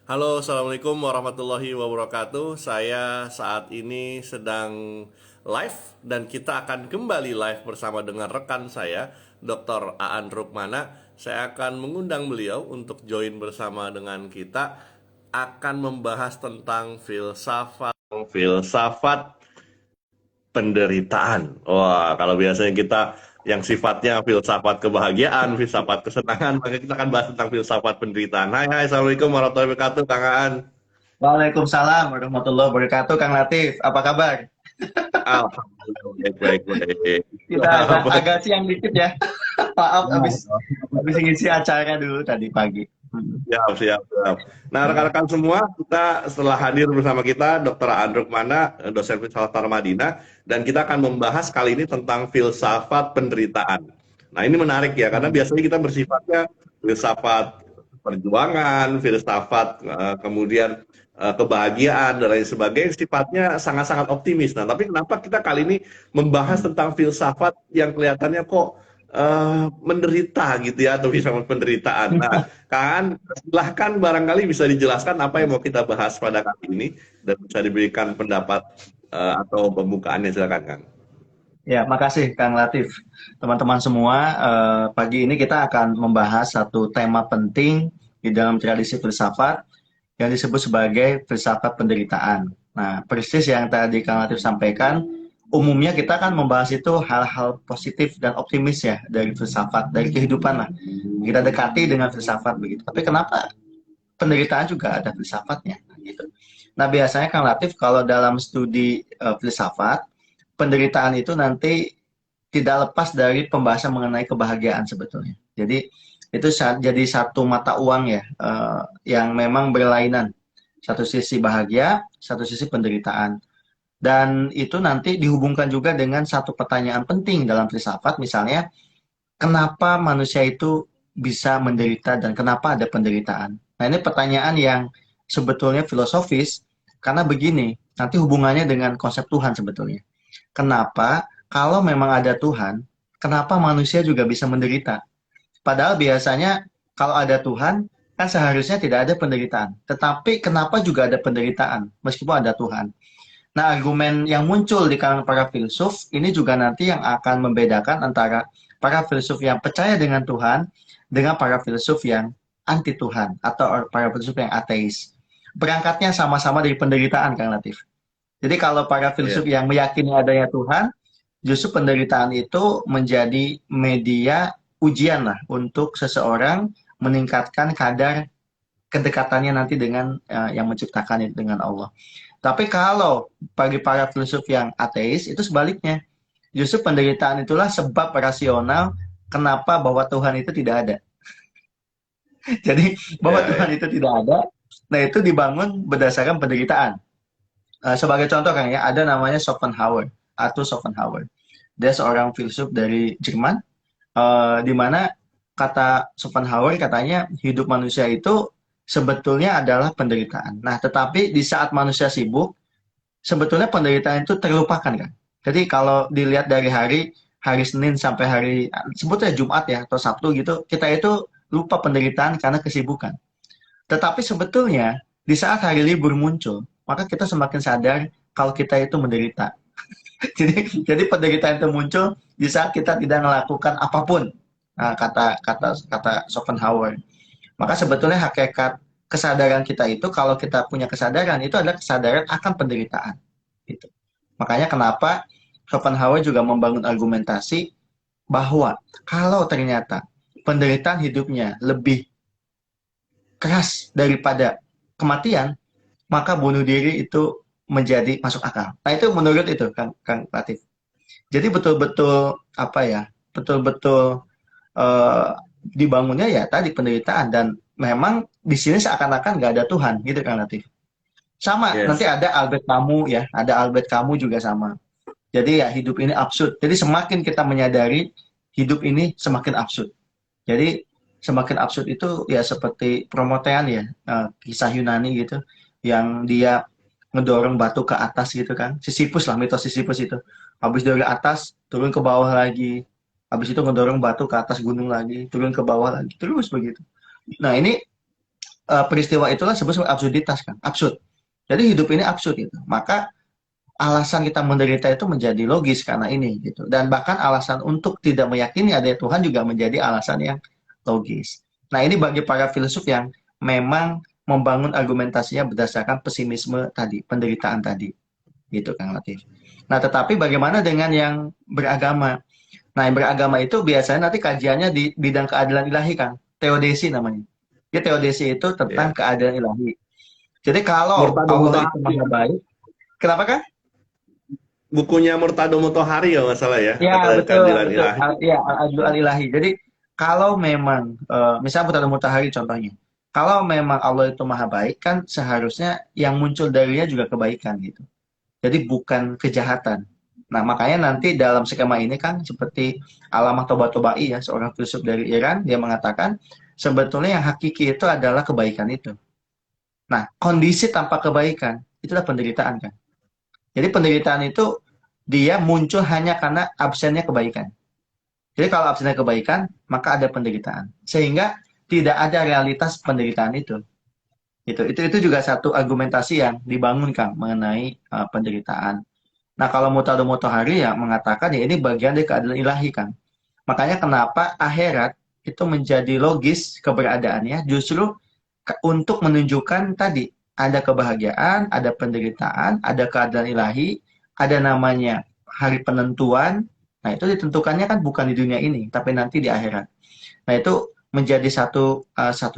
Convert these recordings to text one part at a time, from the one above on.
Halo, Assalamualaikum warahmatullahi wabarakatuh. Saya saat ini sedang live dan kita akan kembali live bersama dengan rekan saya, Dr. Aan Rukmana. Saya akan mengundang beliau untuk join bersama dengan kita akan membahas tentang filsafat penderitaan. Wah, kalau biasanya kita yang sifatnya filsafat kebahagiaan, filsafat kesenangan, maka kita akan bahas tentang filsafat penderitaan. Hai, hai, Assalamualaikum warahmatullahi wabarakatuh, Kang Aan. Waalaikumsalam warahmatullalah wabarakatuh. Kang Latif, apa kabar? Alhamdulillah, baik, baik, baik. Kita agak Baik. siang dikit ya. Maaf, habis ngisi acara dulu tadi pagi. Siap, siap, siap. Nah, rekan-rekan semua, kita setelah hadir bersama kita, Dr. Andruk Mana, dosen filsafat Madinah, dan kita akan membahas kali ini tentang filsafat penderitaan. Nah, ini menarik ya, karena biasanya kita bersifatnya filsafat perjuangan, filsafat kemudian kebahagiaan, dan lain sebagainya, sifatnya sangat-sangat optimis. Nah, tapi kenapa kita kali ini membahas tentang filsafat yang kelihatannya kok menderita gitu ya, atau filsafat penderitaan. Nah, Kan, silahkan barangkali bisa dijelaskan apa yang mau kita bahas pada kali ini dan bisa diberikan pendapat atau pembukaannya silakan Kang. Ya, makasih Kang Latif. Teman-teman semua, pagi ini kita akan membahas satu tema penting di dalam tradisi filsafat yang disebut sebagai filsafat penderitaan. Nah, persis yang tadi Kang Latif sampaikan, umumnya kita kan membahas itu hal-hal positif dan optimis ya dari filsafat, dari kehidupan lah. Kita dekati dengan filsafat begitu. Tapi kenapa penderitaan juga ada filsafatnya gitu. Nah, biasanya Kang Latif kalau dalam studi filsafat, penderitaan itu nanti tidak lepas dari pembahasan mengenai kebahagiaan sebetulnya. Jadi itu jadi satu mata uang ya yang memang berlainan. Satu sisi bahagia, satu sisi penderitaan. Dan itu nanti dihubungkan juga dengan satu pertanyaan penting dalam filsafat, misalnya kenapa manusia itu bisa menderita dan kenapa ada penderitaan. Nah, ini pertanyaan yang sebetulnya filosofis karena begini, nanti hubungannya dengan konsep Tuhan sebetulnya. Kenapa kalau memang ada Tuhan, kenapa manusia juga bisa menderita? Padahal biasanya kalau ada Tuhan, kan seharusnya tidak ada penderitaan. Tetapi kenapa juga ada penderitaan meskipun ada Tuhan? Nah, argumen yang muncul di kalangan para filsuf ini juga nanti yang akan membedakan antara para filsuf yang percaya dengan Tuhan dengan para filsuf yang anti Tuhan atau para filsuf yang ateis. Berangkatnya sama-sama dari penderitaan, Kang Latif. Jadi kalau para Iya. filsuf yang meyakini adanya Tuhan, justru penderitaan itu menjadi media ujian lah untuk seseorang meningkatkan kadar kedekatannya nanti dengan yang menciptakan itu dengan Allah. Tapi kalau bagi para filsuf yang ateis itu sebaliknya. Justru penderitaan itulah sebab rasional kenapa bahwa Tuhan itu tidak ada. Jadi bahwa Iya, iya. Tuhan itu tidak ada, nah itu dibangun berdasarkan penderitaan. Sebagai contoh kan ya, ada namanya Schopenhauer atau Schopenhauer. Dia seorang filsuf dari Jerman, di mana kata Schopenhauer katanya hidup manusia itu sebetulnya adalah penderitaan. Nah, tetapi di saat manusia sibuk, sebetulnya penderitaan itu terlupakan kan. Jadi kalau dilihat dari hari Senin sampai hari sebutnya Jumat ya atau Sabtu gitu, kita itu lupa penderitaan karena kesibukan. Tetapi sebetulnya di saat hari libur muncul, maka kita semakin sadar kalau kita itu menderita. Jadi penderitaan itu muncul di saat kita tidak melakukan apapun. Nah, kata Schopenhauer. Maka sebetulnya hakikat kesadaran kita itu kalau kita punya kesadaran itu adalah kesadaran akan penderitaan. Gitu. Makanya kenapa Schopenhauer juga membangun argumentasi bahwa kalau ternyata penderitaan hidupnya lebih keras daripada kematian, maka bunuh diri itu menjadi masuk akal. Nah itu menurut itu Kang Latif. Jadi betul-betul apa ya, betul-betul eh, dibangunnya ya tadi penderitaan dan memang di sini seakan-akan nggak ada Tuhan gitu Kang Latif. Sama nanti Yes. ada Albert Camus ya, ada Albert Camus juga sama. Jadi ya hidup ini absurd. Jadi semakin kita menyadari hidup ini semakin absurd. Jadi semakin absurd itu ya seperti Promethean ya, kisah Yunani gitu, yang dia ngedorong batu ke atas gitu kan. Sisyphus lah, mitos Sisyphus itu. Habis dari atas turun ke bawah lagi. Habis itu ngedorong batu ke atas gunung lagi, turun ke bawah lagi, terus begitu. Nah ini peristiwa itulah sebut sebagai absurditas kan, absurd. Jadi hidup ini absurd gitu. Maka alasan kita menderita itu menjadi logis karena ini gitu. Dan bahkan alasan untuk tidak meyakini adanya Tuhan juga menjadi alasan yang logis. Nah, ini bagi para filsuf yang memang membangun argumentasinya berdasarkan pesimisme tadi, penderitaan tadi, gitu Kang Latif. Nah, tetapi bagaimana dengan yang beragama? Nah, yang beragama itu biasanya nanti kajiannya di bidang keadilan ilahi, Kang. Teodesi namanya. Ya, teodesi itu tentang Ya. keadilan ilahi. Jadi kalau Murtado Allah itu Mutahari. maha baik, kenapa Kang? Bukunya Murtado Mutahari ya masalah ya, Ya, betul, keadilan betul. ilahi. Ya, al-adlu al-ilahi. Jadi, kalau memang, misalnya Mutadal Mutahari contohnya, kalau memang Allah itu maha baik, kan seharusnya yang muncul darinya juga kebaikan gitu. Jadi bukan kejahatan. Nah, makanya nanti dalam skema ini kan seperti Alamah Toba-Tobai ya, seorang filsuf dari Iran, dia mengatakan sebetulnya yang hakiki itu adalah kebaikan itu. Nah, kondisi tanpa kebaikan, itulah penderitaan kan. Jadi penderitaan itu dia muncul hanya karena absennya kebaikan. Jadi kalau absennya kebaikan, maka ada penderitaan. Sehingga tidak ada realitas penderitaan itu. Itu juga satu argumentasi yang dibangun Kang mengenai penderitaan. Nah, kalau Mutado Mutahari ya mengatakan ya ini bagian dari keadilan ilahi Kang. Makanya kenapa akhirat itu menjadi logis keberadaannya justru untuk menunjukkan tadi ada kebahagiaan, ada penderitaan, ada keadilan ilahi, ada namanya hari penentuan. Nah, itu ditentukannya kan bukan di dunia ini, tapi nanti di akhirat. Nah, itu menjadi satu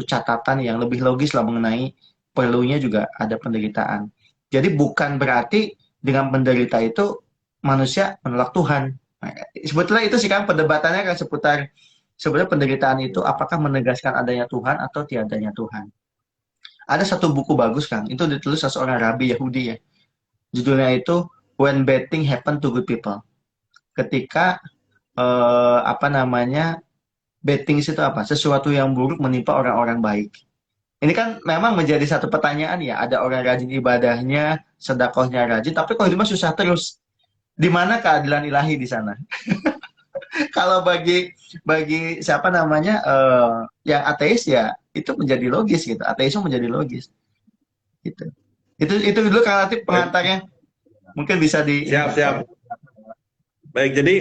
catatan yang lebih logis lah mengenai perlunya juga ada penderitaan. Jadi bukan berarti dengan menderita itu manusia menolak Tuhan. Nah, sebetulnya itu sih kan perdebatannya kan seputar sebenarnya penderitaan itu apakah menegaskan adanya Tuhan atau tiadanya Tuhan. Ada satu buku bagus Kang, itu ditulis oleh seorang rabi Yahudi ya. Judulnya itu When Bad Things Happen to Good People. Ketika apa namanya bad things itu apa? Sesuatu yang buruk menimpa orang-orang baik. Ini kan memang menjadi satu pertanyaan ya. Ada orang rajin ibadahnya, sedekahnya rajin, tapi kok hidupnya susah terus. Di mana keadilan ilahi di sana? Kalau bagi siapa namanya yang ateis ya itu menjadi logis gitu. Ateisme menjadi logis gitu. Itu dulu Kang Latif Baik, pengantarnya. Mungkin bisa di ini siap, Kang. siap. Baik, jadi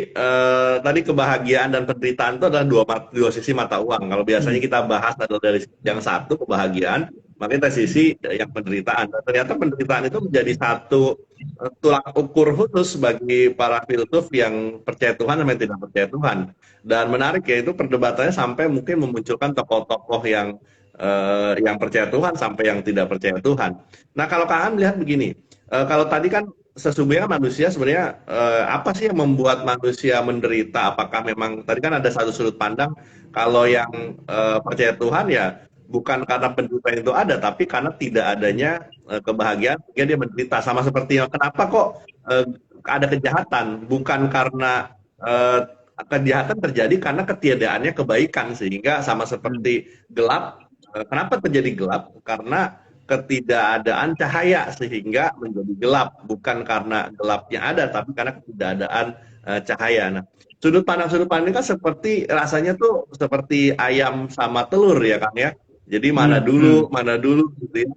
tadi kebahagiaan dan penderitaan itu adalah dua sisi mata uang. Kalau biasanya Hmm. kita bahas adalah dari sisi yang satu kebahagiaan, makanya dari sisi yang penderitaan. Dan ternyata penderitaan itu menjadi satu tolak ukur khusus bagi para filsuf yang percaya Tuhan dan yang tidak percaya Tuhan. Dan menarik ya itu perdebatannya sampai mungkin memunculkan tokoh-tokoh yang percaya Tuhan sampai yang tidak percaya Tuhan. Nah kalau Kang melihat begini, kalau tadi kan sesungguhnya manusia sebenarnya apa sih yang membuat manusia menderita? Apakah memang tadi kan ada satu sudut pandang kalau yang percaya Tuhan ya bukan karena penderitaan itu ada, tapi karena tidak adanya kebahagiaan sehingga dia menderita. Sama seperti yang kenapa kok ada kejahatan? Bukan karena eh, kejahatan terjadi karena ketiadaannya kebaikan sehingga sama Hmm. seperti gelap. Kenapa terjadi gelap? Karena ketidakadaan cahaya sehingga menjadi gelap, bukan karena gelapnya ada tapi karena ketidakadaan cahaya. Nah, sudut pandang ini kan seperti rasanya tuh seperti ayam sama telur ya Kang ya. Jadi Hmm. Hmm. mana dulu gitu ya.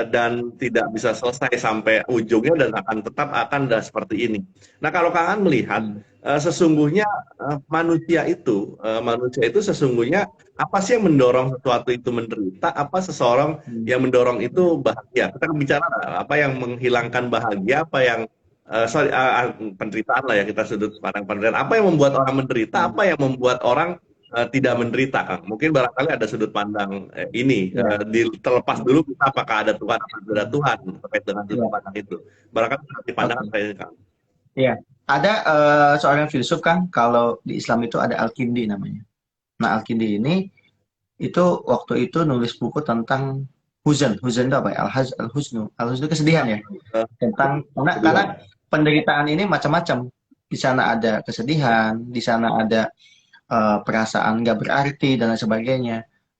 Dan tidak bisa selesai sampai ujungnya dan akan ada seperti ini. Nah, kalau Kang An melihat Hmm. sesungguhnya manusia itu sesungguhnya apa sih yang mendorong sesuatu itu menderita? Apa seseorang Hmm. yang mendorong itu bahagia? Kita kan bicara apa yang menghilangkan bahagia, apa yang penderitaan lah ya kita sudut pandang penderitaan. Apa yang membuat orang menderita? Hmm. Apa yang membuat orang tidak menderita, Kang? Mungkin barangkali ada sudut pandang ini. Ya. Terlepas dulu kita apakah ada Tuhan atau tidak ada Hmm. Tuhan terkait dengan sudut Ya. pandang itu. Barangkali di pandangan Oke. saya, Kang. Iya, ada seorang filsuf kan, kalau di Islam itu ada Al-Kindi namanya. Nah, Al-Kindi ini itu waktu itu nulis buku tentang huzan. Huzan itu apa ya? Al-huznu. Al-huznu kesedihan ya. Eh, Tentang karena Kedua. penderitaan ini macam-macam. Di sana ada kesedihan, di sana ada perasaan nggak berarti dan lain sebagainya.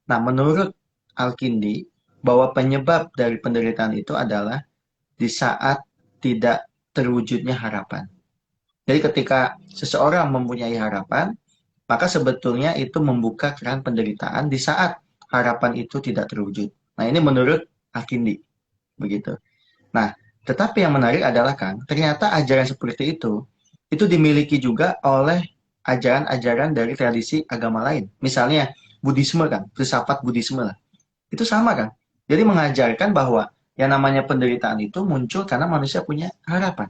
Nah, menurut Al-Kindi bahwa penyebab dari penderitaan itu adalah di saat tidak terwujudnya harapan. Jadi ketika seseorang mempunyai harapan, maka sebetulnya itu membuka keran penderitaan di saat harapan itu tidak terwujud. Nah, ini menurut Akindi, begitu. Nah, tetapi yang menarik adalah Kang, ternyata ajaran seperti itu dimiliki juga oleh ajaran-ajaran dari tradisi agama lain. Misalnya Buddhisme kan, filsafat Buddhisme lah. Itu sama kan. Jadi mengajarkan bahwa yang namanya penderitaan itu muncul karena manusia punya harapan.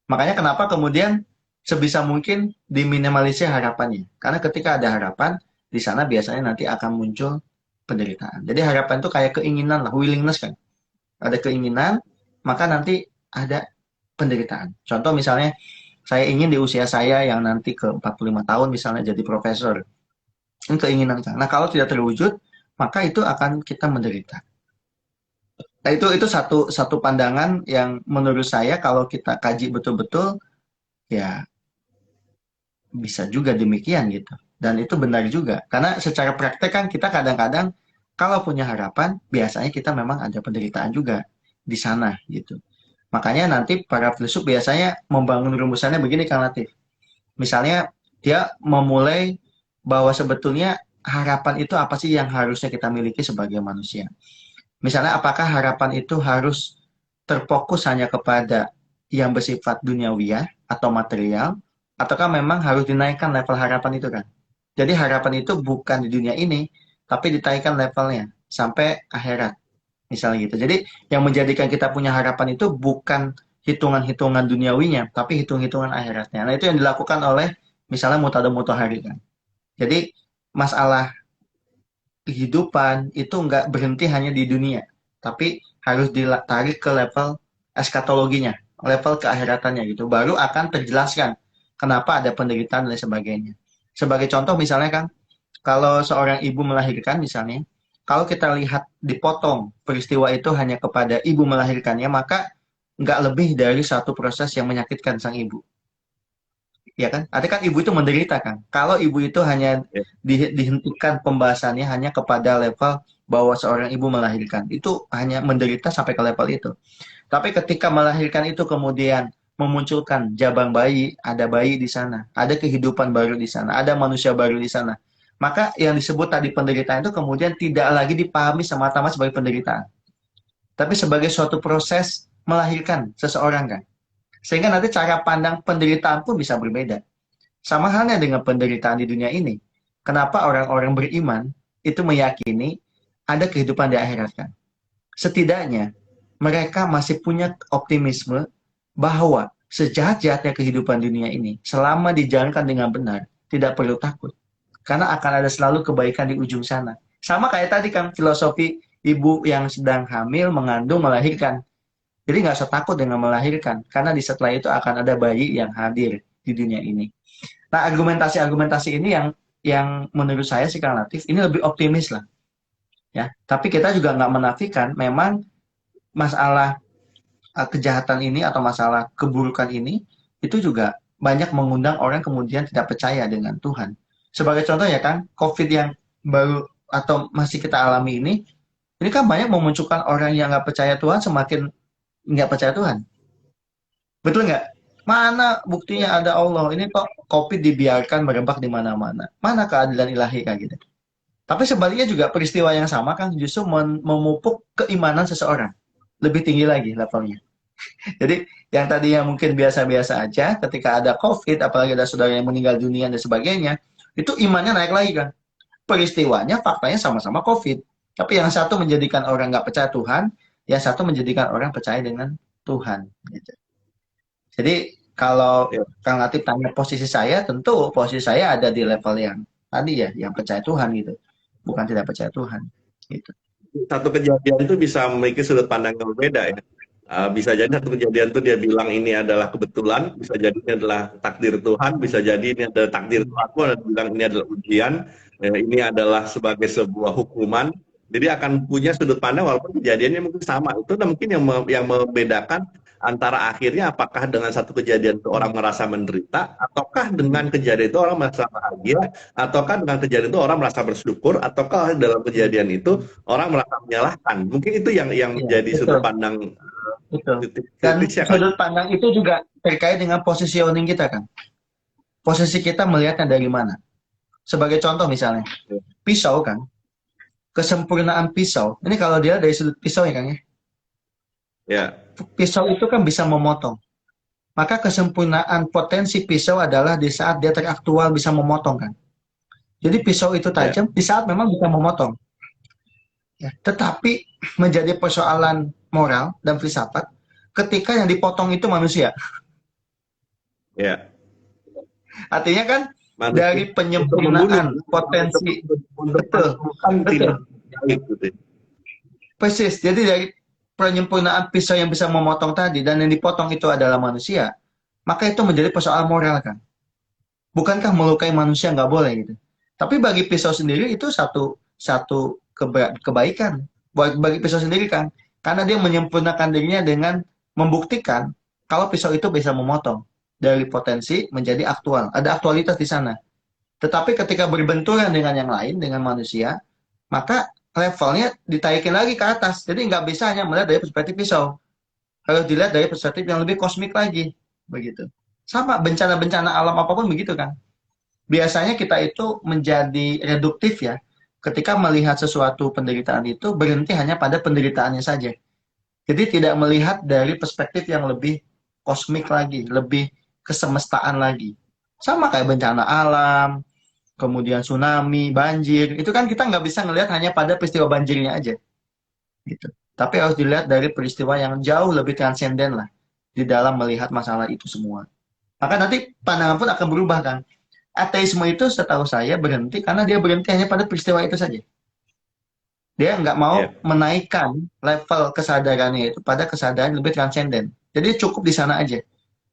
Makanya kenapa kemudian sebisa mungkin diminimalisir harapannya. Karena ketika ada harapan, di sana biasanya nanti akan muncul penderitaan. Jadi harapan itu kayak keinginan lah, willingness kan. Ada keinginan, maka nanti ada penderitaan. Contoh misalnya, saya ingin di usia saya yang nanti ke 45 tahun misalnya jadi profesor. Ini keinginan kan. Nah, kalau tidak terwujud, maka itu akan kita menderita. Nah, itu satu pandangan yang menurut saya kalau kita kaji betul-betul, ya bisa juga demikian gitu. Dan itu benar juga. Karena secara praktek kan kita kadang-kadang kalau punya harapan, biasanya kita memang ada penderitaan juga di sana gitu. Makanya nanti para filsuf biasanya membangun rumusannya begini Kang Latif. Misalnya dia memulai bahwa sebetulnya harapan itu apa sih yang harusnya kita miliki sebagai manusia. Misalnya apakah harapan itu harus terfokus hanya kepada yang bersifat duniawiyah atau material, ataukah memang harus dinaikkan level harapan itu kan? Jadi harapan itu bukan di dunia ini, tapi ditaikkan levelnya sampai akhirat. Misalnya gitu. Jadi yang menjadikan kita punya harapan itu bukan hitungan-hitungan duniawinya, tapi hitung-hitungan akhiratnya. Nah itu yang dilakukan oleh misalnya Mutadha Mutahari kan. Jadi masalah kehidupan itu nggak berhenti hanya di dunia, tapi harus ditarik ke level eskatologinya, level keakhiratannya gitu. Baru akan terjelaskan kenapa ada penderitaan dan sebagainya. Sebagai contoh misalnya kan, kalau seorang ibu melahirkan misalnya, kalau kita lihat dipotong peristiwa itu hanya kepada ibu melahirkannya, maka nggak lebih dari satu proses yang menyakitkan sang ibu. Ya kan? Artinya kan ibu itu menderita kan. Kalau ibu itu hanya Ya. dihentikan pembahasannya hanya kepada level bahwa seorang ibu melahirkan, itu hanya menderita sampai ke level itu. Tapi ketika melahirkan itu kemudian memunculkan jabang bayi, ada bayi di sana, ada kehidupan baru di sana, ada manusia baru di sana. Maka yang disebut tadi penderitaan itu kemudian tidak lagi dipahami semata-mata sebagai penderitaan, tapi sebagai suatu proses melahirkan seseorang kan. Sehingga nanti cara pandang penderitaan pun bisa berbeda. Sama halnya dengan penderitaan di dunia ini. Kenapa orang-orang beriman itu meyakini ada kehidupan di akhirat kan? Setidaknya mereka masih punya optimisme bahwa sejahat-jahatnya kehidupan dunia ini, selama dijalankan dengan benar, tidak perlu takut. Karena akan ada selalu kebaikan di ujung sana. Sama kayak tadi kan filosofi ibu yang sedang hamil, mengandung, melahirkan. Jadi nggak usah takut dengan melahirkan, karena di setelah itu akan ada bayi yang hadir di dunia ini. Nah, argumentasi-argumentasi ini yang menurut saya sih Kang Latif ini lebih optimis lah, ya. Tapi kita juga nggak menafikan memang masalah kejahatan ini atau masalah keburukan ini itu juga banyak mengundang orang kemudian tidak percaya dengan Tuhan. Sebagai contoh ya kan, COVID yang baru atau masih kita alami ini kan banyak memunculkan orang yang nggak percaya Tuhan semakin nggak percaya Tuhan. Betul nggak? Mana buktinya ada Allah? Ini kok COVID dibiarkan merebak di mana-mana. Mana keadilan ilahi kayak gitu. Tapi sebaliknya juga peristiwa yang sama kan justru memupuk keimanan seseorang. Lebih tinggi lagi levelnya. Jadi yang tadinya mungkin biasa-biasa aja, ketika ada COVID, apalagi ada saudara yang meninggal dunia dan sebagainya, itu imannya naik lagi kan. Peristiwanya, faktanya sama-sama COVID. Tapi yang satu menjadikan orang nggak percaya Tuhan, yang satu menjadikan orang percaya dengan Tuhan. Gitu. Jadi kalau Ya. Kang Latif tanya posisi saya, tentu posisi saya ada di level yang tadi ya, yang percaya Tuhan gitu, bukan tidak percaya Tuhan. Gitu. Satu kejadian itu bisa memiliki sudut pandang yang berbeda ya. Bisa jadi satu kejadian itu dia bilang ini adalah kebetulan, bisa jadi ini adalah takdir Tuhan, bisa jadi ini adalah takdir Tuhan, dan bilang ini adalah ujian, ini adalah sebagai sebuah hukuman. Jadi akan punya sudut pandang walaupun kejadiannya mungkin sama. Itu mungkin yang membedakan antara akhirnya apakah dengan satu kejadian itu orang merasa menderita, ataukah dengan kejadian itu orang merasa bahagia, ataukah dengan kejadian itu orang merasa bersyukur, ataukah dalam kejadian itu orang merasa menyalahkan. Mungkin itu yang Ya, menjadi sudut pandang betul. Dan sudut pandang itu juga terkait dengan positioning kita kan. Posisi kita melihatnya dari mana. Sebagai contoh misalnya, pisau kan. kesempurnaan pisau. Ini kalau dia dari sudut pisau ya Kang ya. Ya, Pisau itu kan bisa memotong. Maka kesempurnaan potensi pisau adalah di saat dia teraktual bisa memotong kan. Jadi pisau itu ya, tajam di saat memang bisa memotong. Ya. Tetapi menjadi persoalan moral dan filsafat ketika yang dipotong itu manusia. ya. Artinya kan Manusia dari untuk membunuh, penyempurnaan potensi, untuk betul, melakukan betul, tidak baik gitu. persis. Jadi dari penyempurnaan pisau yang bisa memotong tadi dan yang dipotong itu adalah manusia, maka itu menjadi persoalan moral kan. Bukankah melukai manusia nggak boleh gitu? Tapi bagi pisau sendiri itu satu satu kebaikan. Bagi pisau sendiri kan, karena dia menyempurnakan dirinya dengan membuktikan kalau pisau itu bisa memotong dari potensi menjadi aktual. Ada aktualitas di sana. Tetapi ketika berbenturan dengan yang lain, dengan manusia, maka levelnya ditaikin lagi ke atas. Jadi nggak bisa hanya melihat dari perspektif pisau. Harus dilihat dari perspektif yang lebih kosmik lagi. Begitu. Sama bencana-bencana alam apapun begitu kan. Biasanya kita itu menjadi reduktif ya. Ketika melihat sesuatu penderitaan itu berhenti hanya pada penderitaannya saja. Jadi tidak melihat dari perspektif yang lebih kosmik lagi, lebih kesemestaan lagi. Sama kayak bencana alam, kemudian tsunami, banjir, itu kan kita nggak bisa ngelihat hanya pada peristiwa banjirnya aja, gitu. Tapi harus dilihat dari peristiwa yang jauh lebih transenden lah di dalam melihat masalah itu semua. Maka nanti pandangan pun akan berubah kan. Ateisme itu setahu saya berhenti karena dia berhenti hanya pada peristiwa itu saja. Dia nggak mau Ya, menaikkan level kesadarannya itu pada kesadaran lebih transenden. Jadi cukup di sana aja.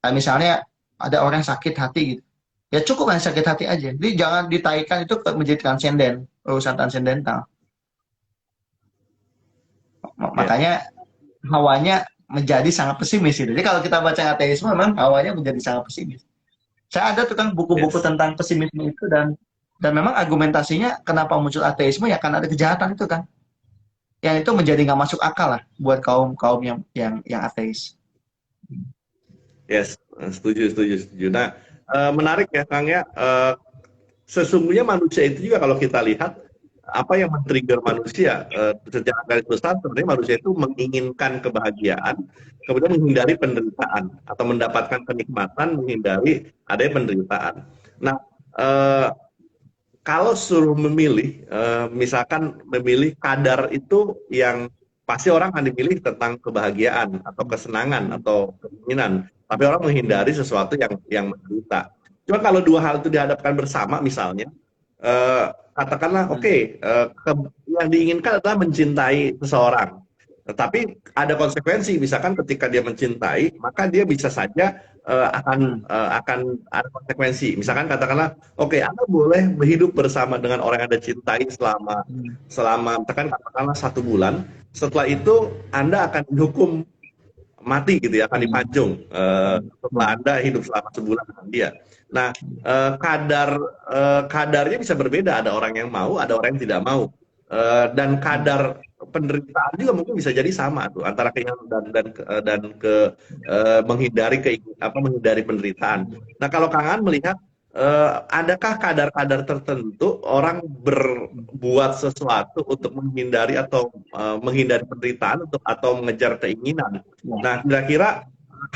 Nah, misalnya ada orang sakit hati gitu. Ya cukup hanya sakit hati aja. Jadi jangan ditaikkan itu menjadi transenden, urusan transendental. ya. Makanya hawanya menjadi sangat pesimis gitu. Jadi kalau kita baca ateisme memang hawanya menjadi sangat pesimis. Saya ada tuh kan buku-buku Yes. tentang pesimisme itu dan memang argumentasinya kenapa muncul ateisme ya karena ada kejahatan itu kan. Yang itu menjadi nggak masuk akal lah buat kaum kaum yang ateis. Yes, setuju, setuju, setuju. Nah, menarik ya, Kang ya. Sesungguhnya manusia itu juga kalau kita lihat apa yang men-trigger manusia secara garis besar sebenarnya manusia itu menginginkan kebahagiaan, kemudian menghindari penderitaan atau mendapatkan kenikmatan, menghindari adanya penderitaan. Nah, eh, kalau suruh memilih, misalkan memilih kadar itu yang pasti orang akan dimilih tentang kebahagiaan atau kesenangan atau keinginan, tapi orang menghindari sesuatu yang menderita. Cuma kalau dua hal itu dihadapkan bersama, misalnya, katakanlah, oke, yang diinginkan adalah mencintai seseorang, tetapi ada konsekuensi, misalkan ketika dia mencintai, maka dia bisa saja akan ada konsekuensi. Misalkan katakanlah, oke, Anda boleh hidup bersama dengan orang yang Anda cintai selama selama misalkan katakanlah 1 bulan. Setelah itu Anda akan dihukum mati gitu ya, akan dipancung setelah Anda hidup selama sebulan dengan dia. Nah, kadarnya bisa berbeda. Ada orang yang mau, ada orang yang tidak mau. Dan kadar penderitaan juga mungkin bisa jadi sama tuh antara keinginan menghindari menghindari penderitaan. Nah, kalau Kang An melihat adakah kadar-kadar tertentu orang berbuat sesuatu untuk menghindari atau menghindari penderitaan atau mengejar keinginan. Nah, kira-kira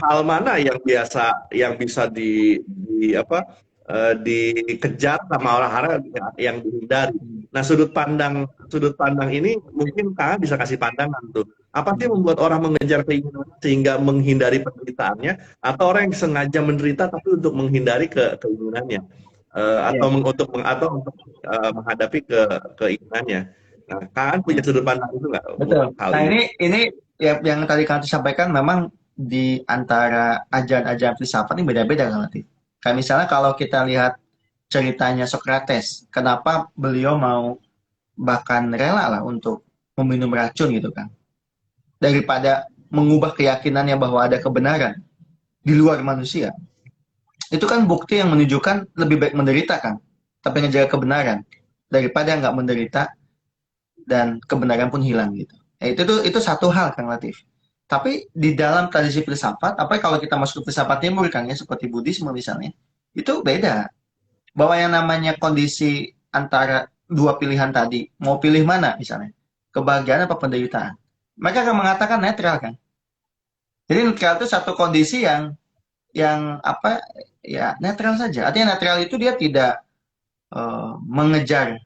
hal mana yang bisa dikejar sama orang-orang yang dihindari. Nah, sudut pandang ini mungkin Kang bisa kasih pandangan tuh. Apa sih membuat orang mengejar keinginan sehingga menghindari penderitaannya, atau orang yang sengaja menderita tapi untuk menghindari keinginannya, Ya, atau untuk menghadapi keinginannya. Nah, Kang punya sudut pandang itu nggak betul. untuk hal Nah ini? ini ya, yang tadi kalian sampaikan memang di antara ajaran-ajaran filsafat ini beda-beda kan nanti. Kayak misalnya kalau kita lihat ceritanya Socrates, kenapa beliau mau bahkan rela lah untuk meminum racun gitu kan, daripada mengubah keyakinannya bahwa ada kebenaran di luar manusia. Itu kan bukti yang menunjukkan lebih baik menderita kan, tapi ngejaga kebenaran daripada nggak menderita dan kebenaran pun hilang gitu. Itu satu hal Kang Latif. Tapi di dalam tradisi filsafat, apa kalau kita masuk ke filsafat timur kan ya seperti Buddhisme misalnya, itu beda. Bahwa yang namanya kondisi antara dua pilihan tadi, mau pilih mana misalnya, kebahagiaan apa penderitaan? Mereka akan mengatakan netral kan. Jadi netral itu satu kondisi yang apa ya netral saja. Artinya netral itu dia tidak mengejar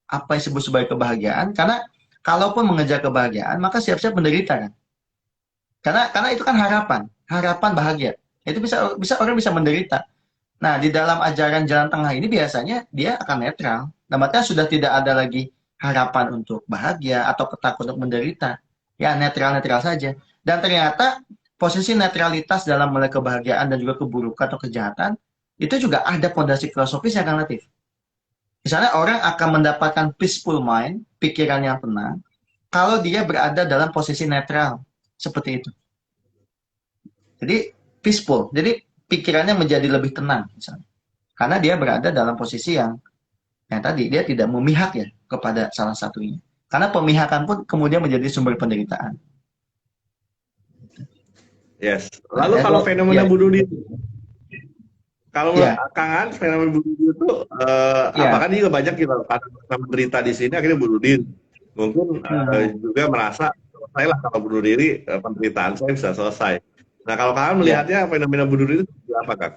apa yang disebut sebagai kebahagiaan, karena kalaupun mengejar kebahagiaan maka siap-siap menderita kan. Karena itu kan harapan, harapan bahagia. Itu bisa bisa orang bisa menderita. Nah, di dalam ajaran jalan tengah ini biasanya dia akan netral. Nah, artinya sudah tidak ada lagi harapan untuk bahagia atau takut untuk menderita. Ya, netral-netral saja. Dan ternyata posisi netralitas dalam melihat kebahagiaan dan juga keburukan atau kejahatan, itu juga ada fondasi filosofis yang relatif. Misalnya orang akan mendapatkan peaceful mind, pikiran yang tenang, kalau dia berada dalam posisi netral. Seperti itu. Jadi, peaceful. Jadi, pikirannya menjadi lebih tenang misalnya. Karena dia berada dalam posisi yang tadi dia tidak memihak ya kepada salah satunya. Karena pemihakan pun kemudian menjadi sumber penderitaan. Yes. Nah, Lalu kalau ya, fenomena bunuh diri, kalau menurut ya, Kang An, fenomena bunuh diri itu ya. apakah dia juga banyak kita karena menderita di sini akhirnya bunuh diri? Mungkin Hmm, juga merasa selesai lah kalau bunuh diri, penderitaan saya bisa selesai. Nah, kalau Kang An ya. melihatnya fenomena bunuh diri itu seperti apa, Kang?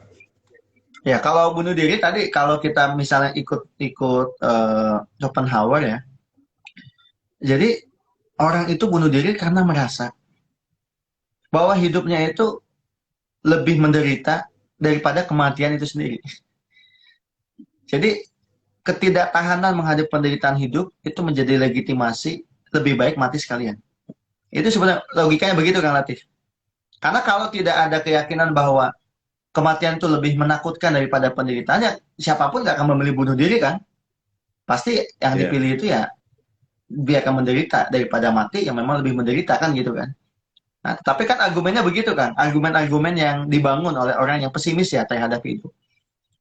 Ya, kalau bunuh diri tadi kalau kita misalnya ikut Schopenhauer ya. Jadi orang itu bunuh diri karena merasa bahwa hidupnya itu lebih menderita daripada kematian itu sendiri. Jadi ketidaktahanan menghadapi penderitaan hidup itu menjadi legitimasi lebih baik mati sekalian. Itu sebenarnya logikanya begitu kan Latif. Karena kalau tidak ada keyakinan bahwa kematian itu lebih menakutkan daripada penderitaannya, siapapun nggak akan memilih bunuh diri kan. Pasti yang Iya. dipilih itu ya biarkan menderita daripada mati yang memang lebih menderita kan gitu kan. Nah, tapi kan argumennya begitu kan. Argumen-argumen yang dibangun oleh orang yang pesimis ya terhadap itu.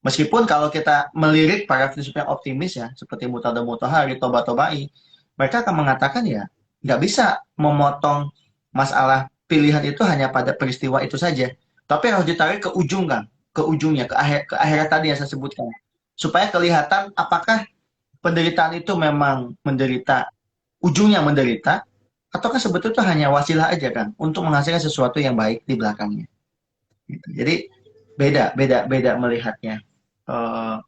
Meskipun kalau kita melirik para filsuf yang optimis ya, seperti Mutada Mutahari, Toba Tobai, mereka akan mengatakan ya, nggak bisa memotong masalah pilihan itu hanya pada peristiwa itu saja. Tapi harus ditarik ke ujung kan, ke ujungnya, ke akhirat tadi yang saya sebutkan. Supaya kelihatan apakah penderitaan itu memang menderita, ujungnya menderita, ataukah sebetulnya itu hanya wasilah aja kan, untuk menghasilkan sesuatu yang baik di belakangnya. Gitu. Jadi beda melihatnya. Uh,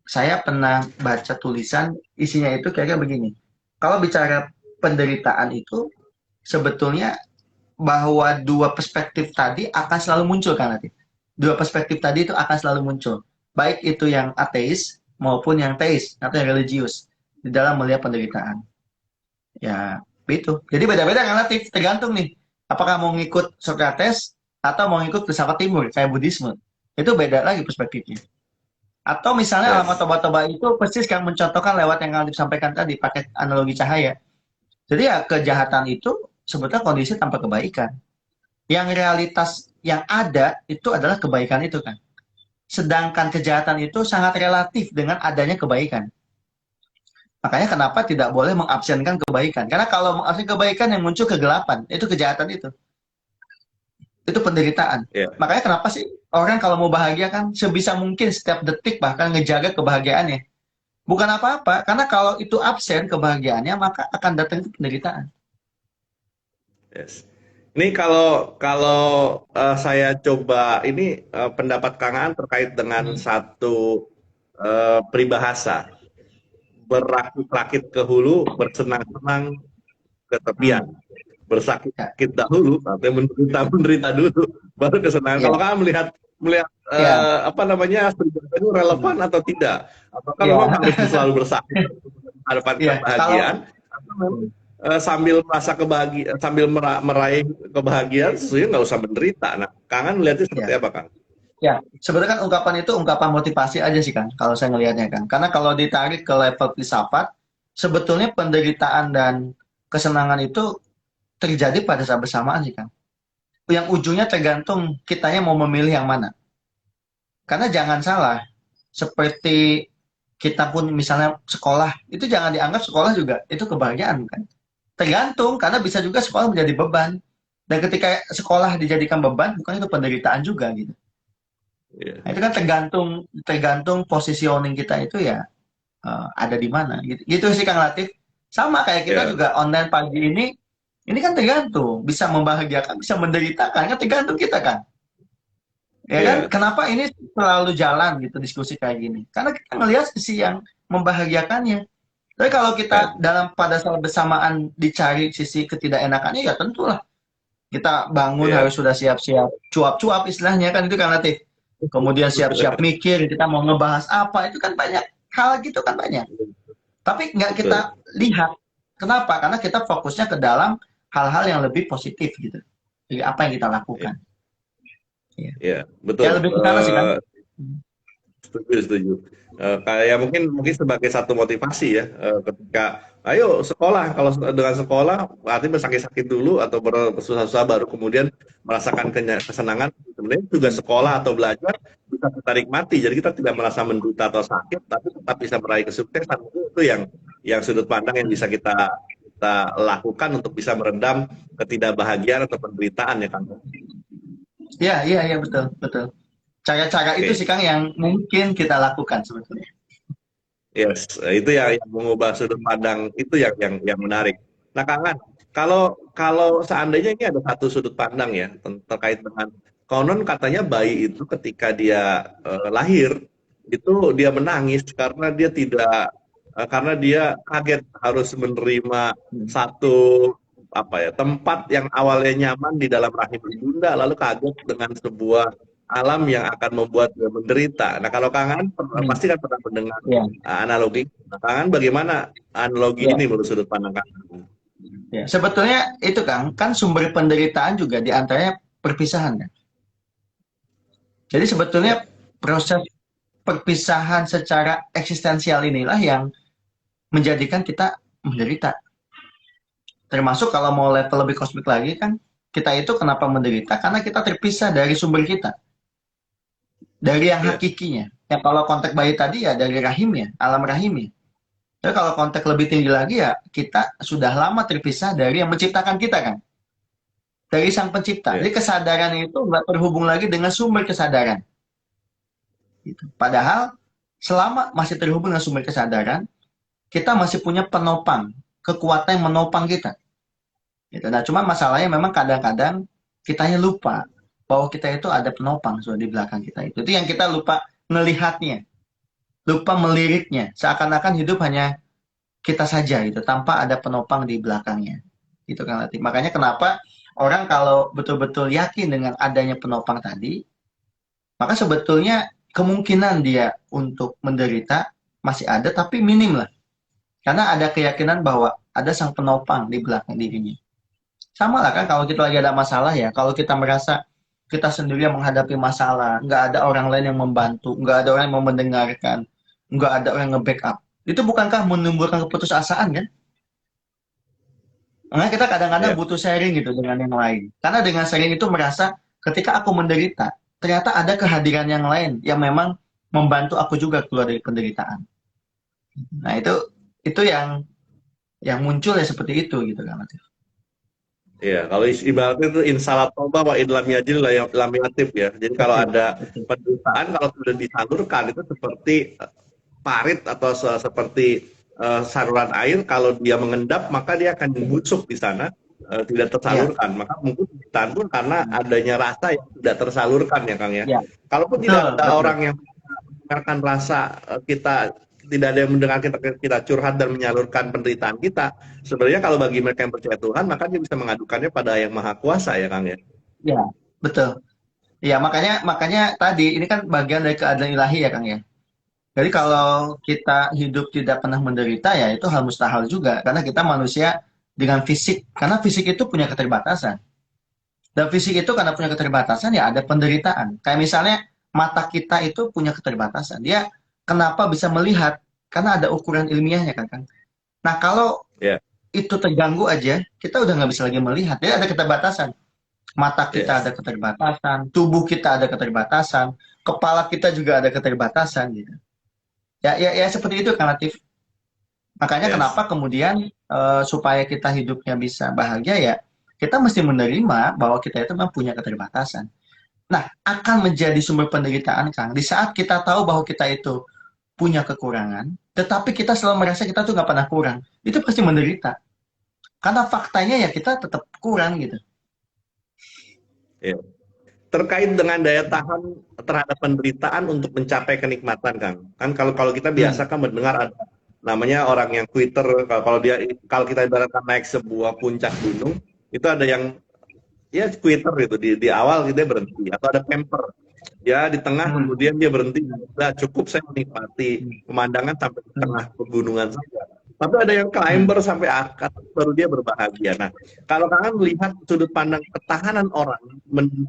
saya pernah baca tulisan isinya itu kayak begini. Kalau bicara penderitaan itu sebetulnya bahwa dua perspektif tadi akan selalu muncul kan nanti. Dua perspektif tadi itu akan selalu muncul. Baik itu yang ateis maupun yang teis atau yang religius di dalam melihat penderitaan. Ya, itu. Jadi beda-beda relatif, tergantung nih. Apakah mau ngikut Socrates atau mau ngikut filsafat timur kayak Buddhisme. Itu beda lagi perspektifnya. Atau misalnya alamat Yes. toba-toba itu persis yang mencontohkan lewat yang kalian disampaikan tadi pakai analogi cahaya. Jadi ya kejahatan itu sebetulnya kondisi tanpa kebaikan. Yang realitas yang ada itu adalah kebaikan itu kan. Sedangkan kejahatan itu sangat relatif dengan adanya kebaikan. Makanya kenapa tidak boleh mengabsenkan kebaikan? Karena kalau mengabsenkan kebaikan yang muncul kegelapan, itu kejahatan itu penderitaan. Iya. Makanya kenapa sih orang kalau mau bahagia kan sebisa mungkin setiap detik bahkan ngejaga kebahagiaannya. Bukan apa-apa, karena kalau itu absen kebahagiaannya, maka akan datang itu penderitaan. Yes. Ini kalau kalau saya coba ini pendapat Kang Aan terkait dengan Hmm. satu peribahasa, berakit-rakit ke hulu, bersenang-senang ke tepian. Hmm. Ya, Bersakit-sakit dahulu, artinya menderita dulu, baru kesenangan. ya, Kalau Kang Aan melihat melihat ya. apa namanya peribahasa itu relevan Hmm. atau tidak? Apakah memang Ya, harus selalu bersakit hadapan ya. Kalau kebahagiaan? Atau memang sambil merasa kebahagiaan, sambil meraih kebahagiaan, sebenarnya nggak usah menderita. Nah, Kangen melihatnya seperti ya, apa, Kang? ya. Sebenarnya kan ungkapan itu ungkapan motivasi aja sih kan, kalau saya ngelihatnya kan. Karena kalau ditarik ke level filsafat, sebetulnya penderitaan dan kesenangan itu terjadi pada saat bersamaan sih kan. Yang ujungnya tergantung kitanya mau memilih yang mana. Karena jangan salah, seperti kita pun misalnya sekolah, itu jangan dianggap sekolah juga itu kebahagiaan kan. Tergantung, karena bisa juga sekolah menjadi beban. Dan ketika sekolah dijadikan beban, bukan itu penderitaan juga gitu. Iya. Nah, itu kan tergantung tergantung positioning kita itu ya ada di mana. Gitu sih Kang Latif. Sama kayak kita Ya, juga online pagi ini kan tergantung, bisa membahagiakan, bisa menderitakan, kan tergantung kita kan. Ya kan, ya, kenapa ini selalu jalan gitu diskusi kayak gini? Karena kita ngelihat sisi yang membahagiakannya. Tapi kalau ya, kita pada saat bersamaan dicari sisi ketidakenakannya, ya tentulah kita bangun ya, harus sudah siap-siap cuap-cuap istilahnya kan itu kan Latif. Kemudian siap-siap mikir kita mau ngebahas apa itu kan banyak hal gitu kan banyak. Tapi nggak betul. kita lihat. Kenapa? Karena kita fokusnya ke dalam hal-hal yang lebih positif gitu. Jadi apa yang kita Ya, lakukan. Ya, ya, ya betul. lebih ke sana sih kan. Setuju, setuju. Kayak mungkin sebagai satu motivasi ya, ketika ayo sekolah, kalau dengan sekolah berarti bersakit-sakit dulu atau bersusah-susah baru kemudian merasakan kesenangan. Sebenarnya juga sekolah atau belajar bisa kita nikmati, jadi kita tidak merasa menderita atau sakit, tapi tetap bisa meraih kesuksesan. Itu yang sudut pandang yang bisa kita lakukan untuk bisa meredam ketidakbahagiaan atau penderitaan ya kan. Iya, iya, iya, betul, betul. Cara-cara itu Oke. sih Kang yang mungkin kita lakukan sebetulnya. Yes, itu yang mengubah sudut pandang itu yang menarik. Nah, Kangan, kalau kalau seandainya ini ada satu sudut pandang ya terkait dengan konon katanya bayi itu ketika dia lahir itu dia menangis karena dia tidak karena dia kaget harus menerima Hmm. satu apa ya tempat yang awalnya nyaman di dalam rahim ibunda lalu kaget dengan sebuah alam yang akan membuat dia menderita. Nah, kalau Kangen Hmm. pasti kan pernah mendengar Ya, analogi. Nah, Kangen bagaimana analogi ya, ini menurut sudut pandang Kangen? ya. Sebetulnya itu Kang, kan sumber penderitaan juga diantaranya perpisahan kan. Jadi sebetulnya Ya, proses perpisahan secara eksistensial inilah yang menjadikan kita menderita. Termasuk kalau mau level lebih kosmik lagi kan, kita itu kenapa menderita? Karena kita terpisah dari sumber kita, dari yang ya, hakikinya. Ya kalau konteks bayi tadi ya dari rahimnya, alam rahimnya. Tapi kalau konteks lebih tinggi lagi ya kita sudah lama terpisah dari yang menciptakan kita kan, dari sang pencipta. ya, Jadi kesadaran itu nggak terhubung lagi dengan sumber kesadaran. Gitu. Padahal selama masih terhubung dengan sumber kesadaran, kita masih punya penopang, kekuatan yang menopang kita. Gitu. Nah, cuma masalahnya memang kadang-kadang kitanya lupa bahwa kita itu ada penopang sudah di belakang kita itu. Itu yang kita lupa melihatnya, lupa meliriknya. Seakan-akan hidup hanya kita saja gitu, tanpa ada penopang di belakangnya. Gitu kan, Latif. Makanya kenapa orang kalau betul-betul yakin dengan adanya penopang tadi, maka sebetulnya kemungkinan dia untuk menderita masih ada, tapi minim lah. Karena ada keyakinan bahwa ada sang penopang di belakang dirinya. Sama lah kan kalau kita lagi ada masalah ya, kalau kita merasa kita sendiri yang menghadapi masalah, nggak ada orang lain yang membantu, nggak ada orang yang mau mendengarkan, nggak ada orang yang nge-backup. Itu bukankah menimbulkan keputusasaan kan? Makanya kita kadang-kadang ya, butuh sharing gitu dengan yang lain. Karena dengan sharing itu merasa ketika aku menderita, ternyata ada kehadiran yang lain yang memang membantu aku juga keluar dari penderitaan. Nah itu yang muncul ya seperti itu gitu kan. Latif. ya. Kalau ibaratnya itu insalat toba wa idlam yajil lam yatif ya. Jadi kalau Betul, ada betul. penderitaan kalau sudah disalurkan itu seperti parit atau seperti saluran air kalau dia mengendap maka dia akan membusuk di sana tidak Ya, tersalurkan maka mungkin ditandur karena adanya rasa yang tidak tersalurkan ya Kang ya. ya, Kalaupun tidak betul, ada betul. orang yang mendengarkan rasa kita tidak ada yang mendengar kita curhat dan menyalurkan penderitaan kita sebenarnya kalau bagi mereka yang percaya Tuhan maka dia bisa mengadukannya pada yang maha kuasa ya Kang ya. Ya, betul. Ya, makanya makanya tadi ini kan bagian dari keadilan ilahi ya, Kang ya. Jadi kalau kita hidup tidak pernah menderita ya itu hal mustahil juga karena kita manusia dengan fisik. Karena fisik itu punya keterbatasan. Dan fisik itu karena punya keterbatasan ya ada penderitaan. Kayak misalnya mata kita itu punya keterbatasan. Dia kenapa bisa melihat? Karena ada ukuran ilmiahnya kan, Kang. Nah, kalau Ya, itu terganggu aja, kita udah nggak bisa lagi melihat. Jadi ada keterbatasan. Mata kita ada yes, keterbatasan, tubuh kita ada keterbatasan, kepala kita juga ada keterbatasan gitu. Ya, ya, ya seperti itu kan Latif. Makanya yes, kenapa kemudian supaya kita hidupnya bisa bahagia ya, kita mesti menerima bahwa kita itu memang punya keterbatasan. Nah, akan menjadi sumber penderitaan Kang, di saat kita tahu bahwa kita itu punya kekurangan, tetapi kita selalu merasa kita tuh nggak pernah kurang. Itu pasti menderita. Karena faktanya ya kita tetap kurang gitu. Ya. Terkait dengan daya tahan terhadap penderitaan untuk mencapai kenikmatan, Kang. Kan kalau kita biasa kan mendengar ada namanya orang yang quitter. Kalau kita ibaratkan naik sebuah puncak gunung, itu ada yang ya quitter itu di awal dia berhenti, atau ada camper. Ya di tengah kemudian dia berhenti, udah cukup saya menikmati pemandangan sampai di tengah pegunungan saja. Tapi ada yang climber sampai atas baru dia berbahagia. Nah, kalau kalian melihat sudut pandang ketahanan orang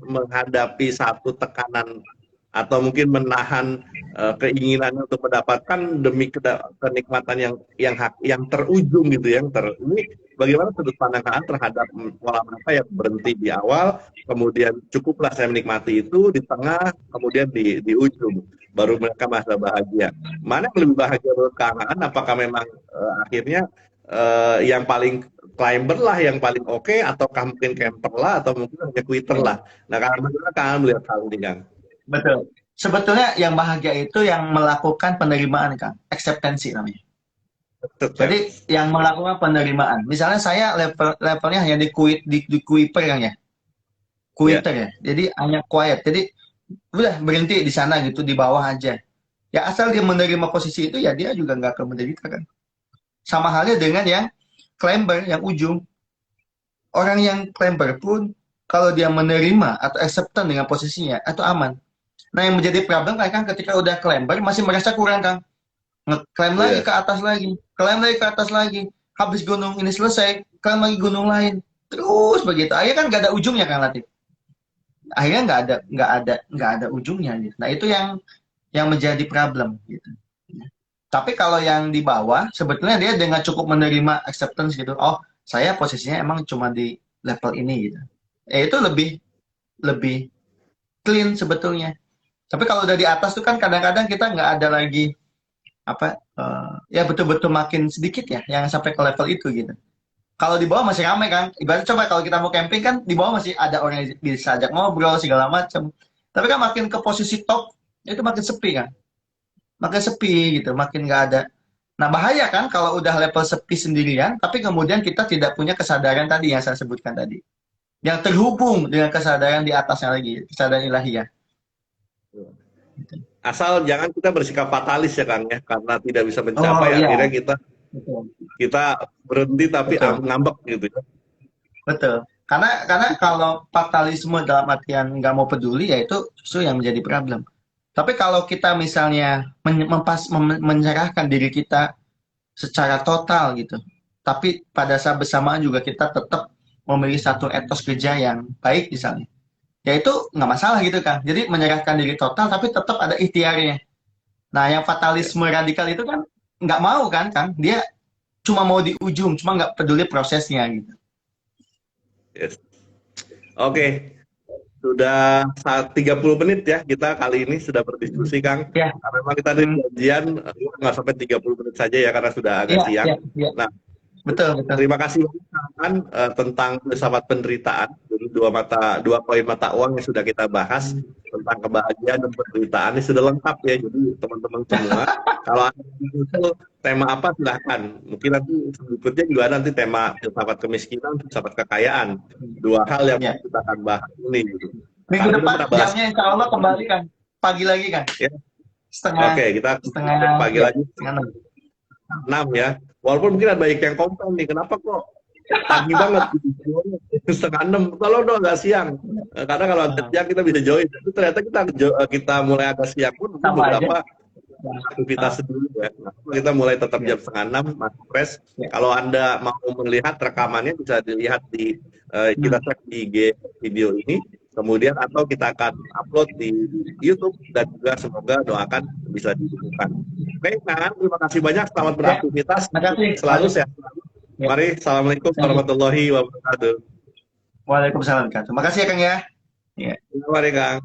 menghadapi satu tekanan atau mungkin menahan keinginannya untuk mendapatkan demi kenikmatan yang terujung gitu, ini bagaimana sudut pandang kalian terhadap pola mereka yang berhenti di awal, kemudian cukuplah saya menikmati itu, di tengah, kemudian di ujung baru mereka merasa bahagia. Mana yang lebih bahagia menurut kalian? Apakah memang akhirnya yang paling climber lah yang paling oke, ataukah mungkin camper lah, atau mungkin hanya quitter lah? Nah, bagaimana kalian melihat hal ini, Kang? Betul. Sebetulnya yang bahagia itu yang melakukan penerimaan, Kang. Acceptance namanya. Jadi yang melakukan penerimaan. Misalnya saya levelnya hanya di quitter, Kang ya. Quitter ya. Jadi hanya quiet. Jadi udah berhenti di sana gitu, di bawah aja. Ya asal dia menerima posisi itu, ya dia juga nggak akan menderita, kan. Sama halnya dengan yang climber, yang ujung. Orang yang climber pun kalau dia menerima atau acceptance dengan posisinya, itu aman. Nah, yang menjadi problem kan ketika udah climber masih merasa kurang, Kang. Nge-climb lagi ke atas lagi, climb lagi ke atas lagi. Habis gunung ini selesai, climb lagi gunung lain. Terus begitu. Akhirnya kan nggak ada ujungnya, Kang Latif. Akhirnya nggak ada ujungnya gitu. Nah, itu yang menjadi problem gitu. Tapi kalau yang di bawah sebetulnya dia dengan cukup menerima acceptance gitu. Oh, saya posisinya emang cuma di level ini gitu. Itu lebih clean sebetulnya. Tapi kalau udah di atas tuh kan kadang-kadang kita nggak ada lagi ya betul-betul makin sedikit ya yang sampai ke level itu gitu. Kalau di bawah masih ramai, kan. Ibaratnya coba kalau kita mau camping kan di bawah masih ada orang yang bisa ajak ngobrol segala macam. Tapi kan makin ke posisi top itu makin sepi, kan. Makin sepi gitu, makin nggak ada. Nah, bahaya kan kalau udah level sepi sendirian, tapi kemudian kita tidak punya kesadaran tadi yang saya sebutkan tadi. Yang terhubung dengan kesadaran di atasnya lagi, kesadaran ilahiyah. Asal jangan kita bersikap fatalis ya, Kang, ya, karena tidak bisa mencapai, akhirnya kita berhenti tapi ngambek gitu ya. Betul. Karena kalau fatalisme dalam artian nggak mau peduli, ya itu justru yang menjadi problem. Tapi kalau kita misalnya menyerahkan diri kita secara total gitu, tapi pada saat bersamaan juga kita tetap memiliki satu etos kerja yang baik misalnya, ya itu nggak masalah gitu, Kang. Jadi menyerahkan diri total tapi tetap ada ikhtiarnya. Nah, yang fatalisme radikal itu kan nggak mau, kan, Kang. Dia cuma mau di ujung, cuma nggak peduli prosesnya gitu. Yes. Oke. Sudah 30 menit ya kita kali ini sudah berdiskusi, Kang. Ya. Karena memang kita ada janjian nggak sampai 30 menit saja ya, karena sudah agak siang. Ya. Nah, betul. Terima kasih banyak tentang filsafat penderitaan. Jadi dua poin mata uang yang sudah kita bahas tentang kebahagiaan dan penderitaan ini sudah lengkap ya. Jadi teman-teman semua, kalau ada tema apa silahkan. Mungkin nanti berikutnya juga ada nanti tema filsafat kemiskinan, filsafat kekayaan. Dua hal yang kita akan bahas ini. Gitu. Minggu depan jamnya insya Allah kembali, kan. Pagi lagi, kan. Ya. Oke, kita pagi lagi. 6 ya. Walaupun mungkin ada banyak yang komplain nih, kenapa kok pagi banget gitu, 5:30. Kalau udah agak siang, karena kalau agak siang kita bisa join. Tapi ternyata kita mulai agak siang pun beberapa aktivitas sendiri ya. Nah, kita mulai tetap jam 5:30 masuk fresh. Kalau Anda mau melihat rekamannya bisa dilihat di kita cek di IG video ini. Kemudian atau kita akan upload di YouTube, dan juga semoga doakan bisa didukungkan. Oke, Kang, terima kasih banyak. Selamat beraktivitas. Selalu sehat. Mari, assalamualaikum warahmatullahi wabarakatuh. Waalaikumsalam. Terima kasih ya, Kang ya. Mari, Kang.